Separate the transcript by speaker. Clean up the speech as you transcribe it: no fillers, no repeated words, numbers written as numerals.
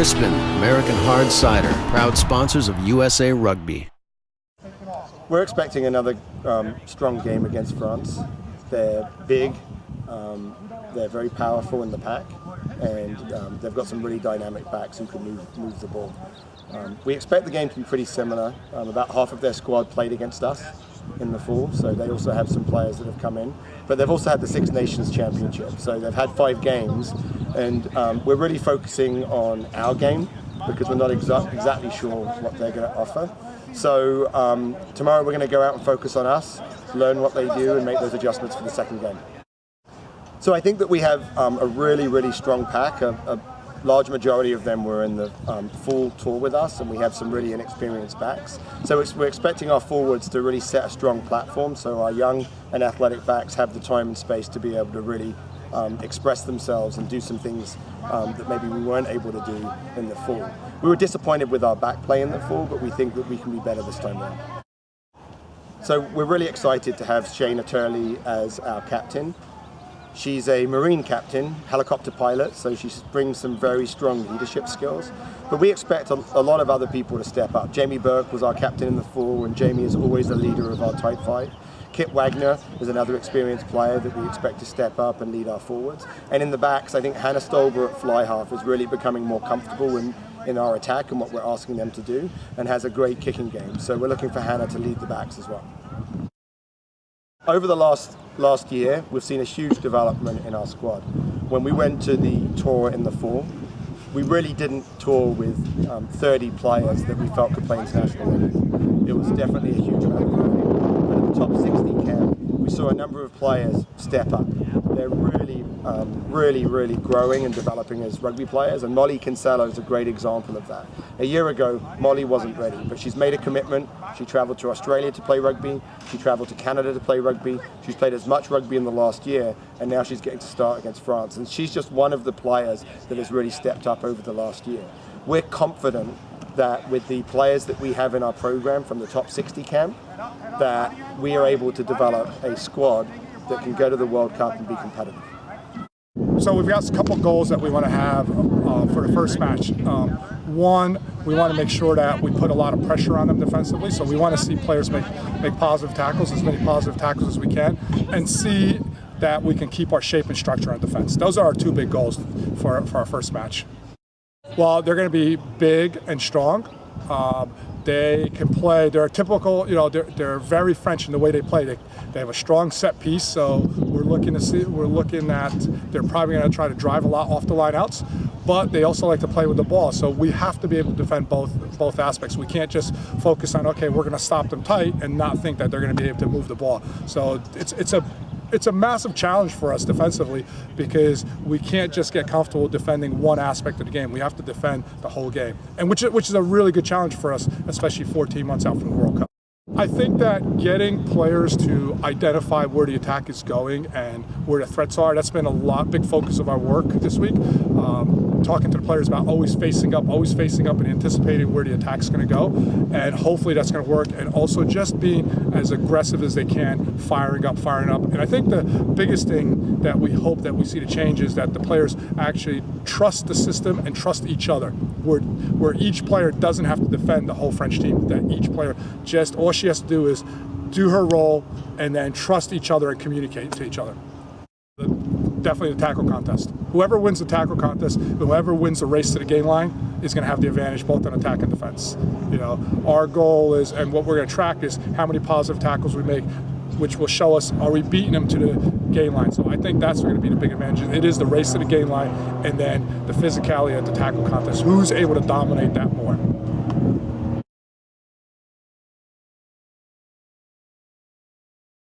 Speaker 1: Crispin, American Hard Cider, proud sponsors of USA Rugby.
Speaker 2: We're expecting another strong game against France. They're big, they're very powerful in the pack, and they've got some really dynamic backs who can move the ball. We expect the game to be pretty similar. About half of their squad played against us in the fall, so they also have some players that have come in. But they've also had the Six Nations Championship, so they've had 5 games, and we're really focusing on our game because we're not exactly sure what they're going to offer. So tomorrow we're going to go out and focus on us, learn what they do, and make those adjustments for the second game. So I think that we have a really, really strong pack. A large majority of them were in the full tour with us, and we have some really inexperienced backs. So we're expecting our forwards to really set a strong platform, so our young and athletic backs have the time and space to be able to really express themselves and do some things that maybe we weren't able to do in the fall. We were disappointed with our back play in the fall, but we think that we can be better this time around. So we're really excited to have Shayna Turley as our captain. She's a Marine captain, helicopter pilot, so she brings some very strong leadership skills. But we expect a lot of other people to step up. Jamie Burke was our captain in the fall, and Jamie is always the leader of our Type 5. Kit Wagner is another experienced player that we expect to step up and lead our forwards. And in the backs, I think Hannah Stolber at fly half is really becoming more comfortable in our attack and what we're asking them to do, and has a great kicking game. So we're looking for Hannah to lead the backs as well. Over the last year, we've seen a huge development in our squad. When we went to the tour in the fall, we really didn't tour with 30 players that we felt could play international league. It was definitely a huge amount of running. But at the top 60 camp, we saw a number of players step up. They're really growing and developing as rugby players, and Molly Kinsella is a great example of that. A year ago, Molly wasn't ready, but she's made a commitment. She traveled to Australia to play rugby, she traveled to Canada to play rugby, she's played as much rugby in the last year, and now she's getting to start against France. And she's just one of the players that has really stepped up over the last year. We're confident that with the players that we have in our program from the top 60 camp, that we are able to develop a squad that can go to the World Cup and be competitive.
Speaker 3: So we've got a couple goals that we want to have for the first match. One, we want to make sure that we put a lot of pressure on them defensively. So we want to see players make positive tackles, as many positive tackles as we can, and see that we can keep our shape and structure on defense. Those are our 2 big goals for our first match. Well, they're going to be big and strong. They can play. They're typical. They're very French in the way they play. They have a strong set piece. So we're looking at. They're probably going to try to drive a lot off the line outs, but they also like to play with the ball. So we have to be able to defend both aspects. We can't just focus on, okay, we're going to stop them tight and not think that they're going to be able to move the ball. So it's a massive challenge for us defensively, because we can't just get comfortable defending one aspect of the game. We have to defend the whole game, and which is a really good challenge for us, especially 14 months out from the World Cup. I think that getting players to identify where the attack is going and where the threats are, that's been a big focus of our work this week. Talking to the players about always facing up and anticipating where the attack's going to go, and hopefully that's going to work. And also just being as aggressive as they can, firing up. And I think the biggest thing that we hope that we see to change is that the players actually trust the system and trust each other, where each player doesn't have to defend the whole French team. That each player all she has to do is do her role and then trust each other and communicate to each other. Definitely the tackle contest. Whoever wins the tackle contest, whoever wins the race to the gain line is going to have the advantage both on attack and defense. Our goal is, and what we're going to track is how many positive tackles we make, which will show us, are we beating them to the gain line? So I think that's going to be the big advantage. It is the race to the gain line, and then the physicality at the tackle contest. Who's able to dominate that more?